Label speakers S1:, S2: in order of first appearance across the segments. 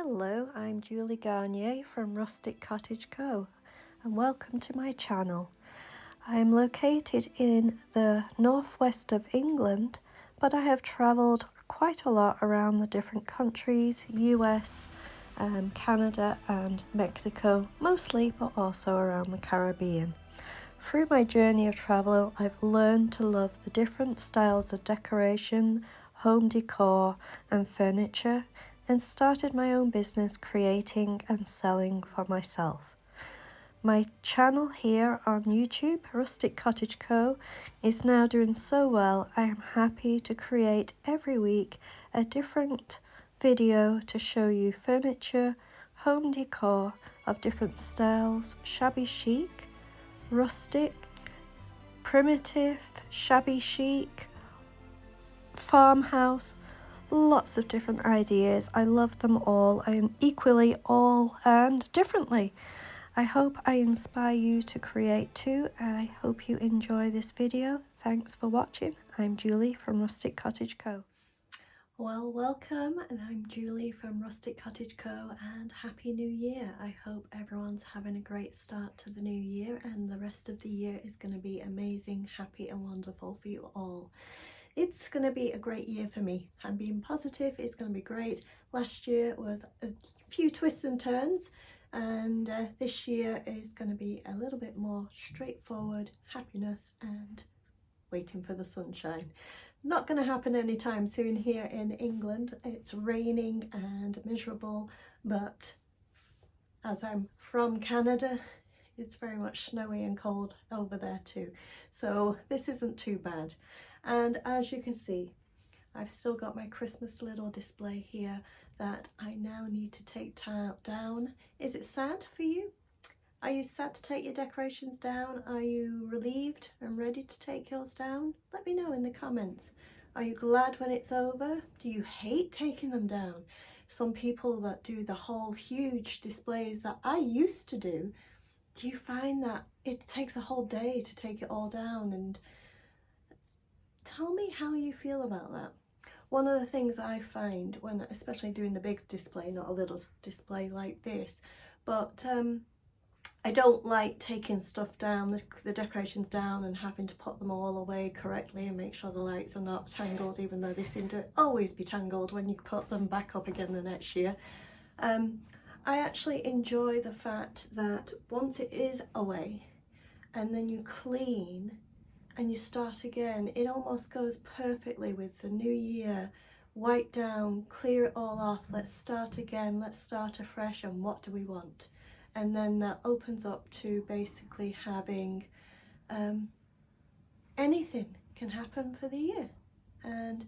S1: Hello, I'm Julie Garnier from Rustic Cottage Co. and welcome to my channel. I'm located in the northwest of England, but I have travelled quite a lot around the different countries, US, Canada and Mexico mostly, but also around the Caribbean. Through my journey of travel, I've learned to love the different styles of decoration, home decor and furniture, and started my own business creating and selling for myself. My channel here on YouTube, Rustic Cottage Co, is now doing so well. I am happy to create every week a different video to show you furniture, home decor of different styles, shabby chic, rustic, primitive, shabby chic, farmhouse, lots of different ideas. I love them all. I am equally all and differently. I hope I inspire you to create too, and I hope you enjoy this video. Thanks for watching. I'm Julie from Rustic Cottage Co. Well, welcome, and I'm Julie from Rustic Cottage Co, and Happy New Year. I hope everyone's having a great start to the new year and the rest of the year is going to be amazing, happy and wonderful for you all. It's going to be a great year for me. I'm being positive, it's going to be great. Last year was a few twists and turns, and this year is going to be a little bit more straightforward, happiness and waiting for the sunshine. Not going to happen anytime soon here in England. It's raining and miserable, but as I'm from Canada, it's very much snowy and cold over there too. So this isn't too bad. And as you can see, I've still got my Christmas little display here that I now need to take down. Is it sad for you? Are you sad to take your decorations down? Are you relieved and ready to take yours down? Let me know in the comments. Are you glad when it's over? Do you hate taking them down? Some people that do the whole huge displays that I used to do you find that it takes a whole day to take it all down? And tell me how you feel about that. One of the things I find when, especially doing the big display, not a little display like this, but I don't like taking stuff down, the decorations down, and having to put them all away correctly and make sure the lights are not tangled, even though they seem to always be tangled when you put them back up again the next year. I actually enjoy the fact that once it is away and then you clean and you start again, it almost goes perfectly with the new year. Wipe down, clear it all off, let's start again, let's start afresh, and what do we want? And then that opens up to basically having anything can happen for the year. And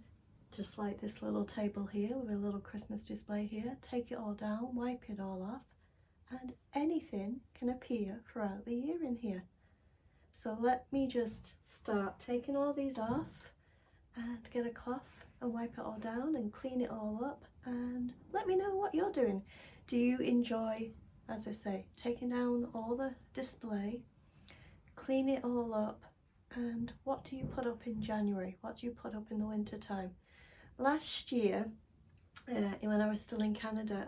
S1: just like this little table here with a little Christmas display here, take it all down, wipe it all off, and anything can appear throughout the year in here. So let me just start taking all these off and get a cloth and wipe it all down and clean it all up, and let me know what you're doing. Do you enjoy, as I say, taking down all the display, clean it all up, and what do you put up in January? What do you put up in the winter time? Last year, when I was still in Canada,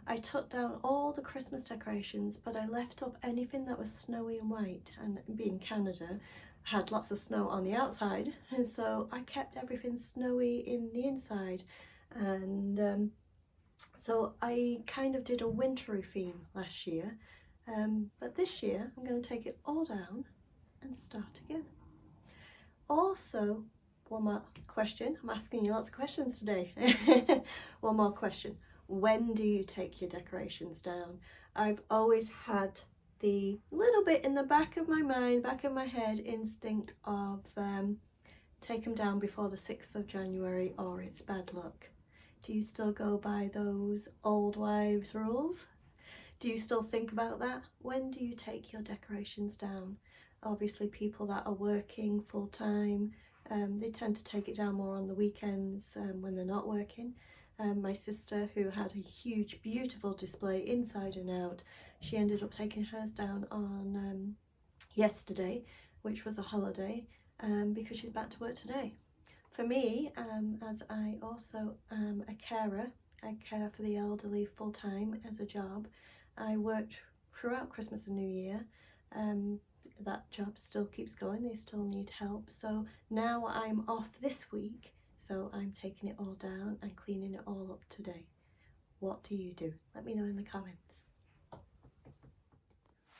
S1: I took down all the Christmas decorations, but I left up anything that was snowy and white, and being Canada, had lots of snow on the outside, and so I kept everything snowy in the inside. And so I kind of did a wintry theme last year, but this year I'm going to take it all down and start again. Also, one more question. I'm asking you lots of questions today. One more question. When do you take your decorations down? I've always had the little bit in the back of my mind, back of my head, instinct of take them down before the 6th of January or it's bad luck. Do you still go by those old wives' rules? Do you still think about that? When do you take your decorations down? Obviously people that are working full-time, they tend to take it down more on the weekends when they're not working. My sister, who had a huge beautiful display inside and out, she ended up taking hers down on yesterday, which was a holiday, because she's back to work today. For me, as I also am a carer, I care for the elderly full-time as a job. I worked throughout Christmas and New Year. That job still keeps going, they still need help. So now I'm off this week, so I'm taking it all down and cleaning it all up today. What do you do? Let me know in the comments.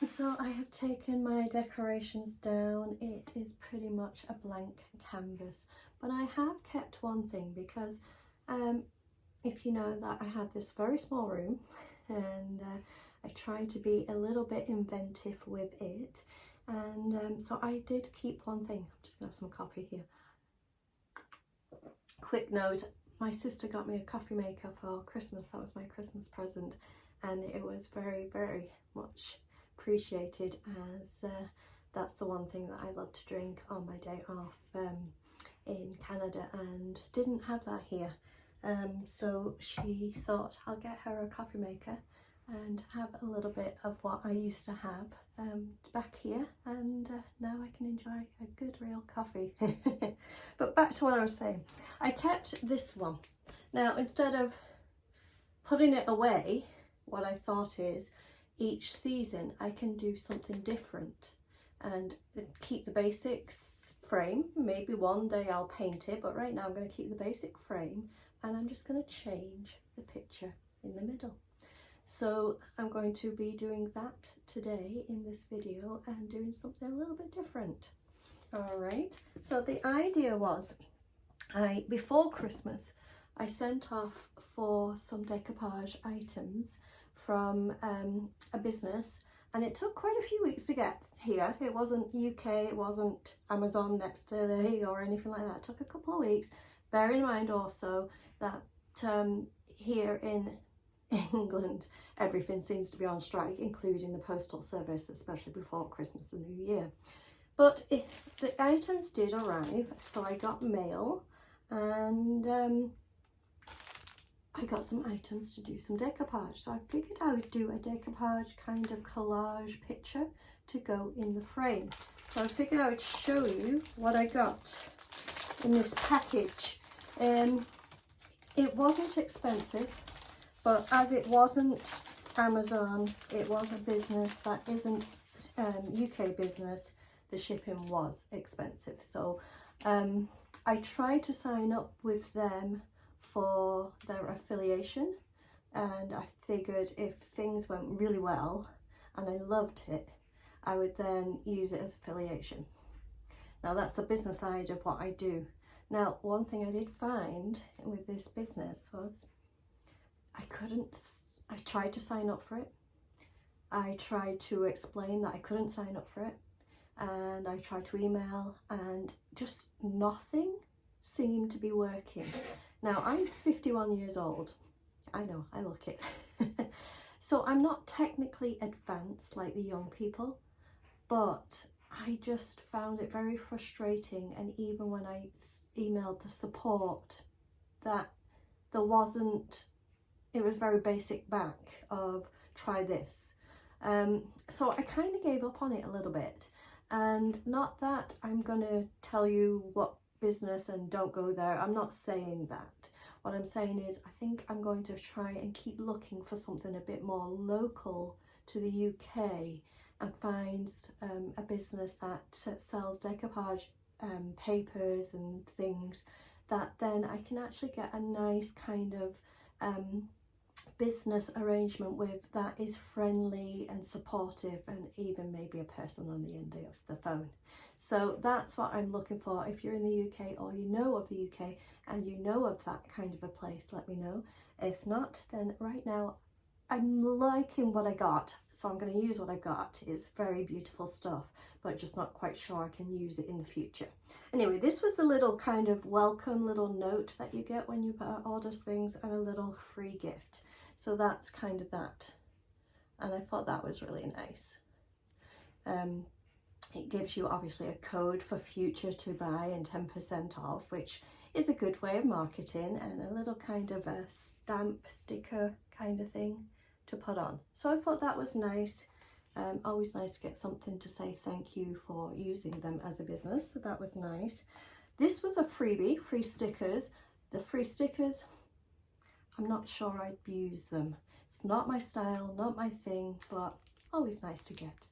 S1: So I have taken my decorations down. It is pretty much a blank canvas, but I have kept one thing because if you know that I had this very small room, and I tried to be a little bit inventive with it, and so I did keep one thing. I'm just gonna have some coffee here. Quick note, my sister got me a coffee maker for Christmas. That was my Christmas present, and it was very, very much appreciated, as that's the one thing that I love to drink on my day off in Canada, and didn't have that here. So she thought I'll get her a coffee maker and have a little bit of what I used to have back here, and now I can enjoy a good real coffee. But back to what I was saying, I kept this one. Now, instead of putting it away, what I thought is each season I can do something different and keep the basics frame. Maybe one day I'll paint it, but right now I'm going to keep the basic frame, and I'm just going to change the picture in the middle. So I'm going to be doing that today in this video, and doing something a little bit different. All right, so the idea was, before Christmas I sent off for some decoupage items from a business, and it took quite a few weeks to get here. It wasn't UK, it wasn't Amazon next day or anything like that. It took a couple of weeks. Bear in mind also that here in England everything seems to be on strike, including the postal service, especially before Christmas and New Year. But the items did arrive, so I got mail, and I got some items to do some decoupage. So I figured I would do a decoupage kind of collage picture to go in the frame. So I figured I would show you what I got in this package. It wasn't expensive, but as it wasn't Amazon, it was a business that isn't UK business, the shipping was expensive. So I tried to sign up with them for their affiliation, and I figured if things went really well and I loved it, I would then use it as affiliation. Now that's the business side of what I do. Now, one thing I did find with this business was I tried to sign up for it. I tried to explain that I couldn't sign up for it, and I tried to email, and just nothing seemed to be working. Now, I'm 51 years old. I know, I look it. So I'm not technically advanced like the young people, but I just found it very frustrating. And even when I emailed the support, that there wasn't, it was very basic back of try this. So I kind of gave up on it a little bit. And not that I'm gonna tell you what business and don't go there, I'm not saying that. What I'm saying is I think I'm going to try and keep looking for something a bit more local to the UK, and find a business that sells decoupage papers and things, that then I can actually get a nice kind of business arrangement with, that is friendly and supportive, and even maybe a person on the end of the phone. So that's what I'm looking for. If you're in the UK, or you know of the UK and you know of that kind of a place, let me know. If not, then right now I'm liking what I got, so I'm going to use what I got. It's very beautiful stuff, but just not quite sure I can use it in the future. Anyway, this was the little kind of welcome little note that you get when you order things, and a little free gift. So that's kind of that, and I thought that was really nice. It gives you obviously a code for future to buy and 10% off, which is a good way of marketing, and a little kind of a stamp sticker kind of thing to put on. So I thought that was nice. Always nice to get something to say thank you for using them as a business, so that was nice. This was a freebie, free stickers. The free stickers, I'm not sure I'd use them. It's not my style, not my thing, but always nice to get.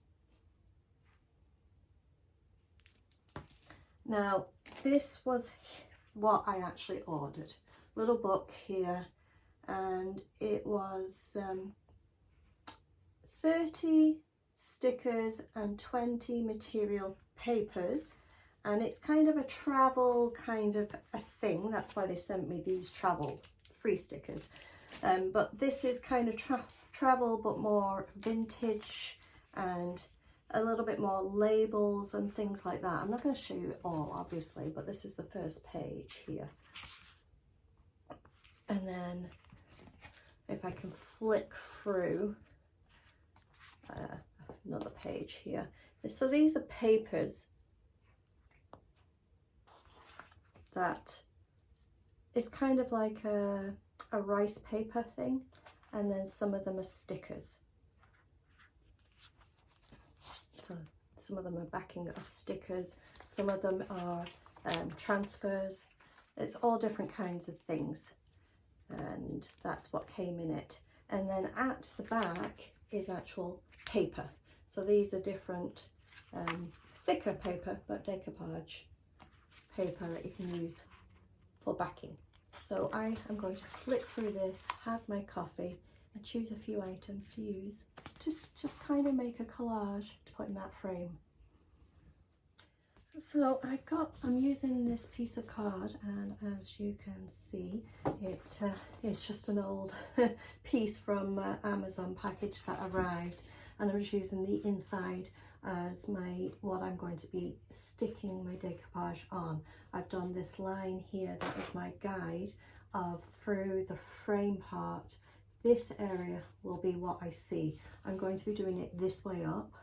S1: Now, this was what I actually ordered. Little book here, and it was 30 stickers and 20 material papers, and it's kind of a travel kind of a thing. That's why they sent me these travel free stickers. But this is kind of travel, but more vintage and a little bit more labels and things like that. I'm not going to show you it all, obviously, but this is the first page here. And then if I can flick through another page here. So these are papers that is kind of like a rice paper thing, and then some of them are stickers. So some of them are backing of stickers, some of them are transfers. It's all different kinds of things, and that's what came in it. And then at the back is actual paper. So these are different thicker paper, but decoupage paper that you can use for backing. So I am going to flip through this, have my coffee, and choose a few items to use. Just kind of make a collage to put in that frame. So I'm using this piece of card, and as you can see, it's just an old piece from Amazon package that arrived, and I'm just using the inside as what I'm going to be sticking my decoupage on. I've done this line here that is my guide of through the frame part. This area will be what I see. I'm going to be doing it this way up.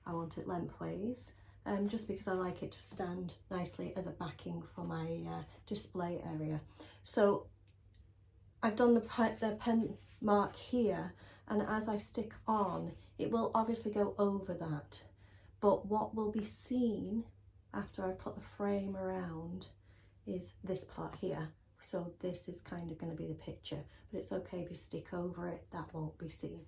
S1: I want it lengthways, just because I like it to stand nicely as a backing for my display area. So I've done the pen mark here, and as I stick on, it will obviously go over that. But what will be seen after I put the frame around is this part here. So this is kind of going to be the picture, but it's okay if you stick over it, that won't be seen.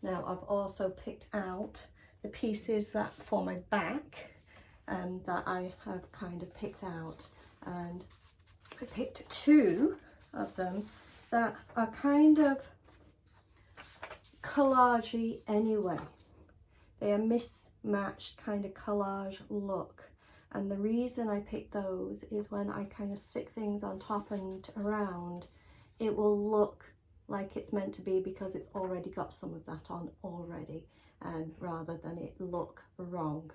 S1: Now I've also picked out the pieces that for my back that I have kind of picked out, and I picked two of them that are kind of collagey anyway. They are mismatched kind of collage look, and the reason I picked those is when I kind of stick things on top and around, it will look like it's meant to be because it's already got some of that on already, rather than it look wrong.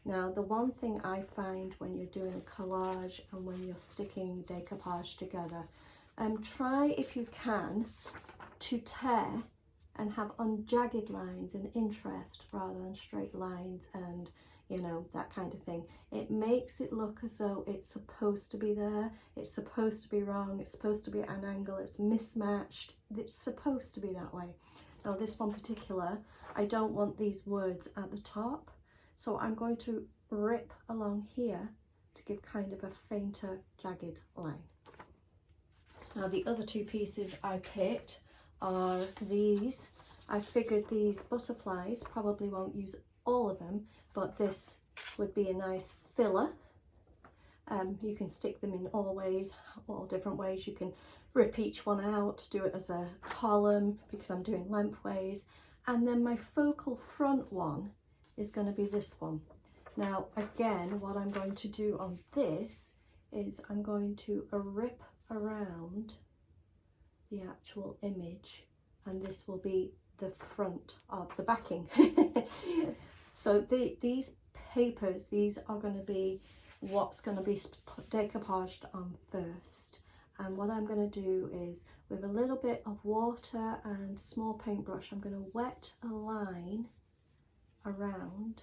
S1: Now, the one thing I find when you're doing a collage and when you're sticking decoupage together, try if you can to tear and have unjagged lines and interest rather than straight lines and, you know, that kind of thing. It makes it look as though it's supposed to be there, it's supposed to be wrong, it's supposed to be at an angle, it's mismatched, it's supposed to be that way. Now this one particular, I don't want these words at the top, so I'm going to rip along here to give kind of a fainter jagged line. Now the other two pieces I picked are these. I figured these butterflies, probably won't use all of them, but this would be a nice filler. You can stick them in all ways, all different ways. You can rip each one out, do it as a column because I'm doing lengthways. And then my focal front one is going to be this one. Now again, what I'm going to do on this is I'm going to rip around the actual image, and this will be the front of the backing. So these papers, these are going to be what's going to be decoupaged on first. And what I'm going to do is, with a little bit of water and small paintbrush, I'm going to wet a line around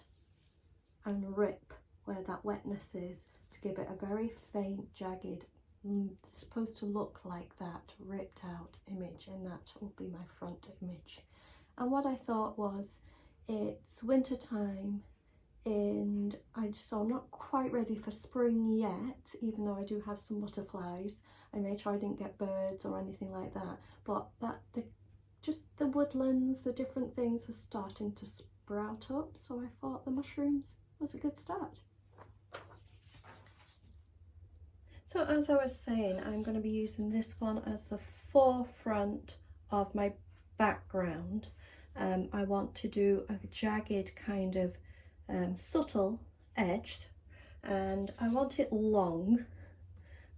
S1: and rip where that wetness is to give it a very faint, jagged, supposed to look like that ripped out image, and that will be my front image. And what I thought was, it's winter time and so I'm not quite ready for spring yet, even though I do have some butterflies. I made sure I didn't get birds or anything like that, but just the woodlands, the different things are starting to sprout up, so I thought the mushrooms was a good start. So as I was saying, I'm going to be using this one as the forefront of my background. I want to do a jagged kind of subtle edge, and I want it long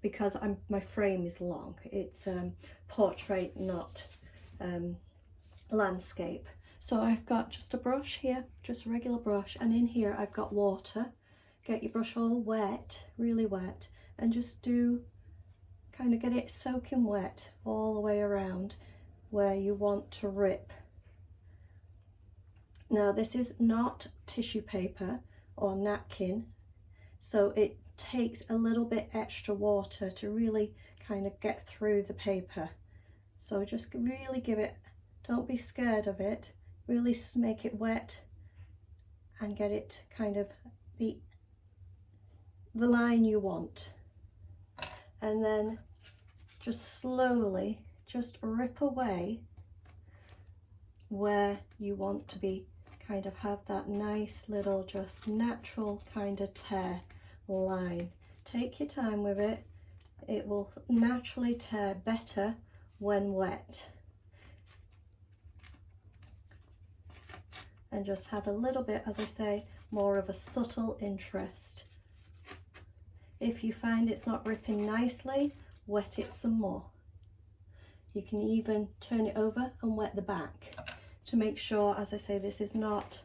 S1: because my frame is long. It's portrait, not landscape. So I've got just a brush here, just a regular brush, and in here I've got water. Get your brush all wet, really wet, and just kind of get it soaking wet all the way around where you want to rip. Now this is not tissue paper or napkin, so it takes a little bit extra water to really kind of get through the paper. So just really give it, don't be scared of it, really make it wet and get it kind of the line you want. And then just slowly just rip away where you want to be, kind of have that nice little just natural kind of tear line. Take your time with it, it will naturally tear better when wet. And just have a little bit, as I say, more of a subtle interest. If you find it's not ripping nicely, wet it some more. You can even turn it over and wet the back to make sure, as I say, this is not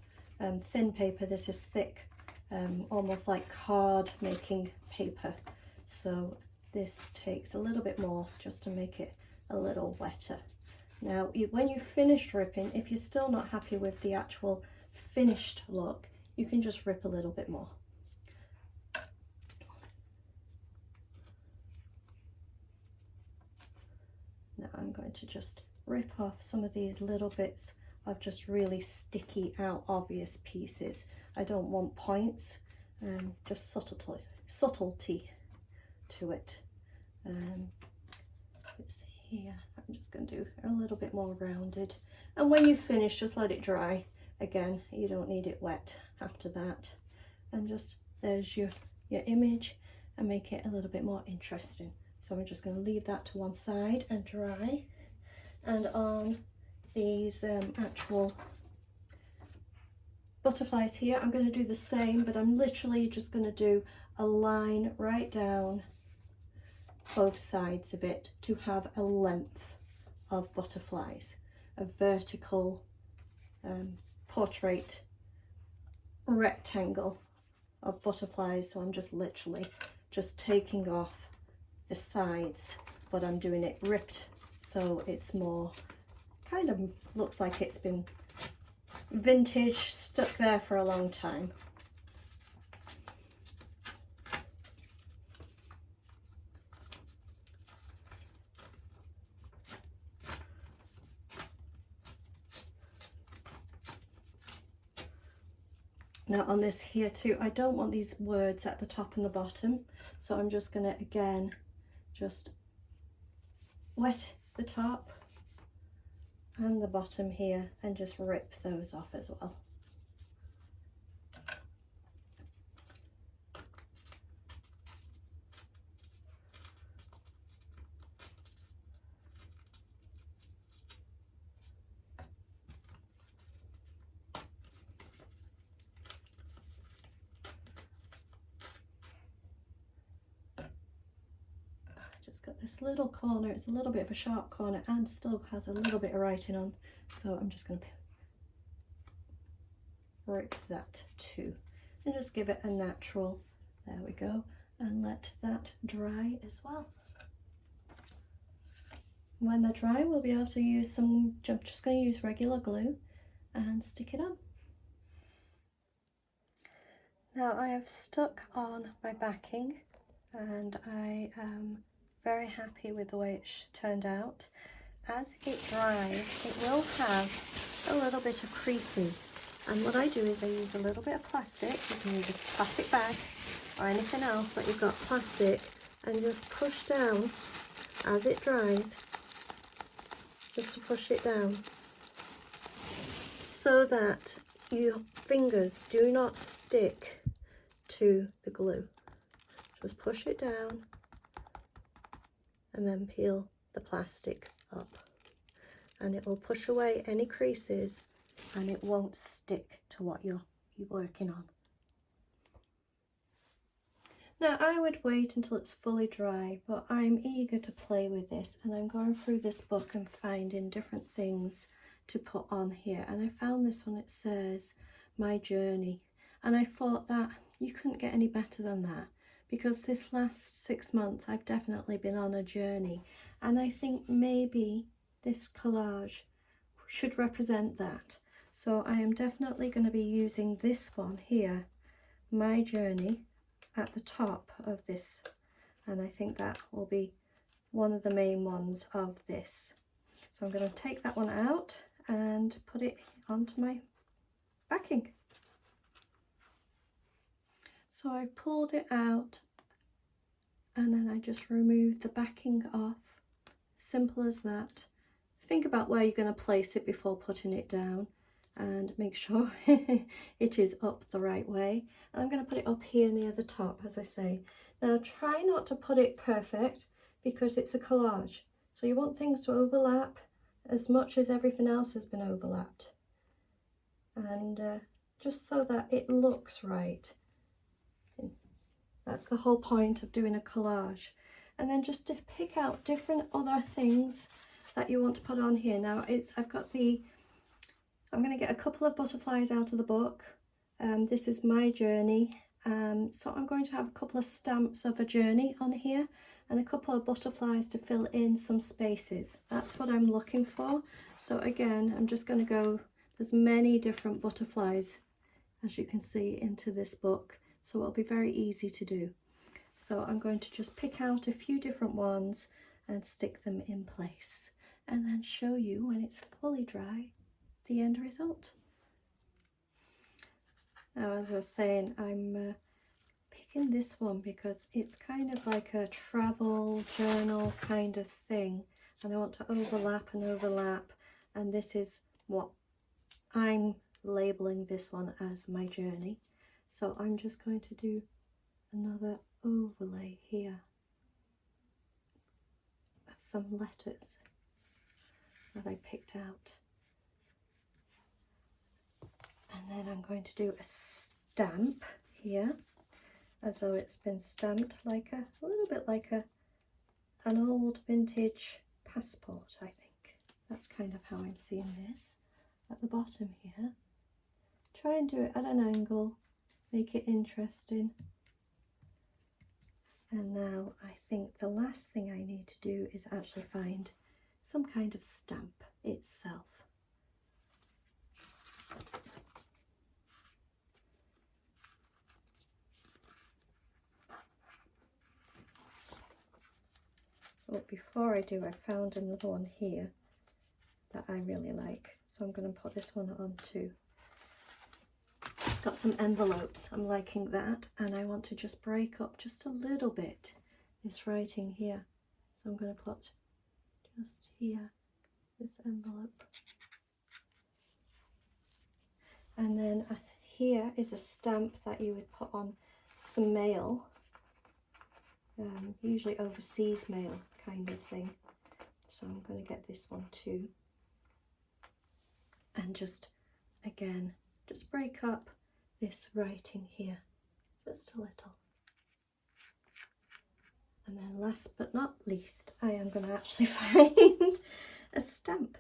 S1: thin paper, this is thick, almost like card making paper. So this takes a little bit more just to make it a little wetter. Now, when you've finished ripping, if you're still not happy with the actual finished look, you can just rip a little bit more. Now I'm going to just rip off some of these little bits of just really sticky out obvious pieces. I don't want points, just subtlety to it. It's here, I'm just going to do a little bit more rounded, and when you finish just let it dry. Again, you don't need it wet after that, and just there's your image, and make it a little bit more interesting. So I'm just going to leave that to one side and dry. And on these actual butterflies here, I'm going to do the same, but I'm literally just going to do a line right down both sides of it to have a length of butterflies, a vertical portrait rectangle of butterflies. So I'm just literally just taking off the sides, but I'm doing it ripped, so it's more kind of looks like it's been vintage, stuck there for a long time. Now on this here too, I don't want these words at the top and the bottom, so I'm just going to again just wet the top and the bottom here and just rip those off as well. Got this little corner, it's a little bit of a sharp corner and still has a little bit of writing on, so I'm just going to rip that too and just give it a natural, there we go, and let that dry as well. When they're dry, we'll be able to use some, I'm just going to use regular glue and stick it on. Now I have stuck on my backing and I am very happy with the way it's turned out. As it dries, it will have a little bit of creasing, and what I do is I use a little bit of plastic. You can use a plastic bag or anything else that you've got plastic, and just push down as it dries just to push it down so that your fingers do not stick to the glue. Just push it down and then peel the plastic up, and it will push away any creases and it won't stick to what you're working on. Now I would wait until it's fully dry, but I'm eager to play with this, and I'm going through this book and finding different things to put on here, and I found this one. It says My Journey, and I thought that you couldn't get any better than that, because this last 6 months I've definitely been on a journey, and I think maybe this collage should represent that. So I am definitely going to be using this one here, My Journey, at the top of this, and I think that will be one of the main ones of this. So I'm going to take that one out and put it onto my backing. So I've pulled it out and then I just remove the backing off. Simple as that. Think about where you're going to place it before putting it down, and make sure it is up the right way. And I'm going to put it up here near the top, as I say. Now try not to put it perfect, because it's a collage, so you want things to overlap as much as everything else has been overlapped, and just so that it looks right. That's the whole point of doing a collage. And then just to pick out different other things that you want to put on here. Now I'm going to get a couple of butterflies out of the book. This is My Journey. So I'm going to have a couple of stamps of a journey on here and a couple of butterflies to fill in some spaces. That's what I'm looking for. So again, I'm just going to go, there's many different butterflies, as you can see, into this book. So it'll be very easy to do. So I'm going to just pick out a few different ones and stick them in place, and then show you when it's fully dry the end result. Now, as I was saying, I'm picking this one because it's kind of like a travel journal kind of thing, and I want to overlap and overlap, and this is what I'm labeling this one as My Journey. So I'm just going to do another overlay here of some letters that I picked out. And then I'm going to do a stamp here, as though it's been stamped like a little bit like an old vintage passport, I think. That's kind of how I'm seeing this at the bottom here. Try and do it at an angle, make it interesting. And now I think the last thing I need to do is actually find some kind of stamp itself. But before I do, I found another one here that I really like, so I'm going to put this one on too. It's got some envelopes, I'm liking that, and I want to just break up just a little bit this writing here. So I'm going to put just here, this envelope. And then here is a stamp that you would put on some mail, usually overseas mail kind of thing. So I'm going to get this one too. And just, again, just break up this writing here, just a little. And then last but not least, I am going to actually find a stamp.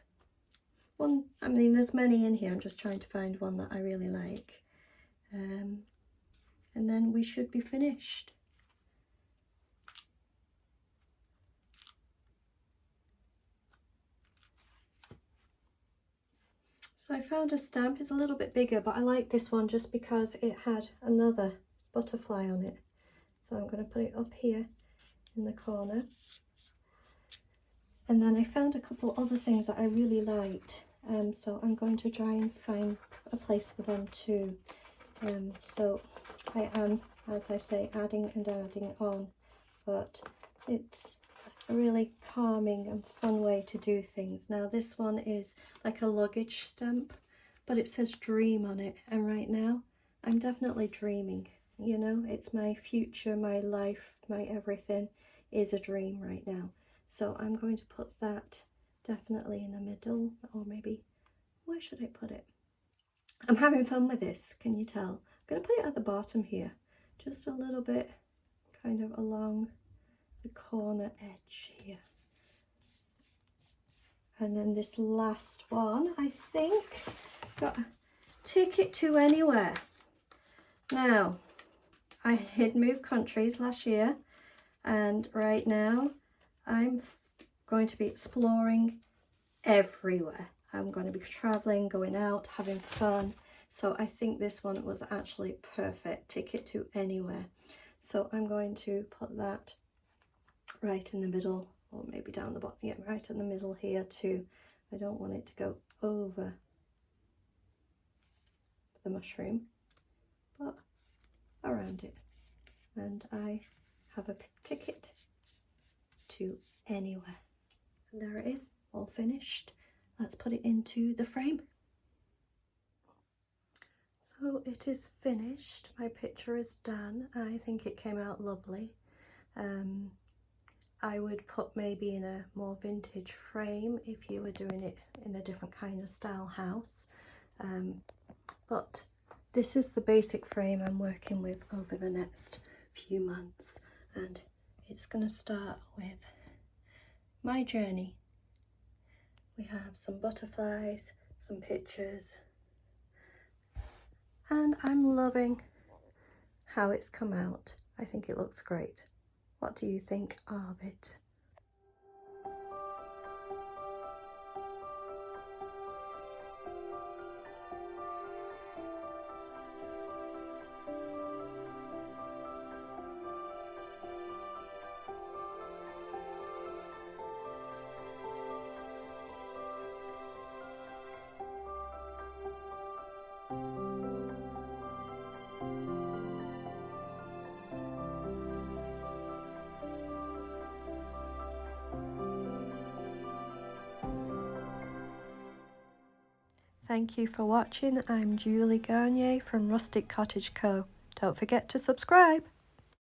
S1: One, I mean, there's many in here, I'm just trying to find one that I really like. And then we should be finished. So I found a stamp. It's a little bit bigger, but I like this one just because it had another butterfly on it. So I'm going to put it up here in the corner. And then I found a couple other things that I really liked. So I'm going to try and find a place for them too. So I am, as I say, adding and adding on, but it's a really calming and fun way to do things. Now this one is like a luggage stamp, but it says dream on it, and right now I'm definitely dreaming. You know, it's my future, my life, my everything is a dream right now. So I'm going to put that definitely in the middle, or maybe, where should I put it? I'm having fun with this, can you tell? I'm going to put it at the bottom here, just a little bit kind of along the corner edge here. And then this last one, I think, got a ticket to anywhere. Now, I had moved countries last year, and right now I'm going to be exploring everywhere. I'm going to be traveling, going out, having fun. So I think this one was actually perfect, ticket to anywhere. So I'm going to put that right in the middle, or maybe down the bottom. Yeah, right in the middle here too. I don't want it to go over the mushroom, but around it. And I have a ticket to anywhere. And there it is, all finished. Let's put it into the frame. So it is finished. My picture is done. I think it came out lovely. I would put maybe in a more vintage frame if you were doing it in a different kind of style house. But this is the basic frame I'm working with over the next few months, and it's going to start with my journey. We have some butterflies, some pictures, and I'm loving how it's come out. I think it looks great. What do you think of it? Thank you for watching. I'm Julie Garnier from Rustic Cottage Co. Don't forget to subscribe.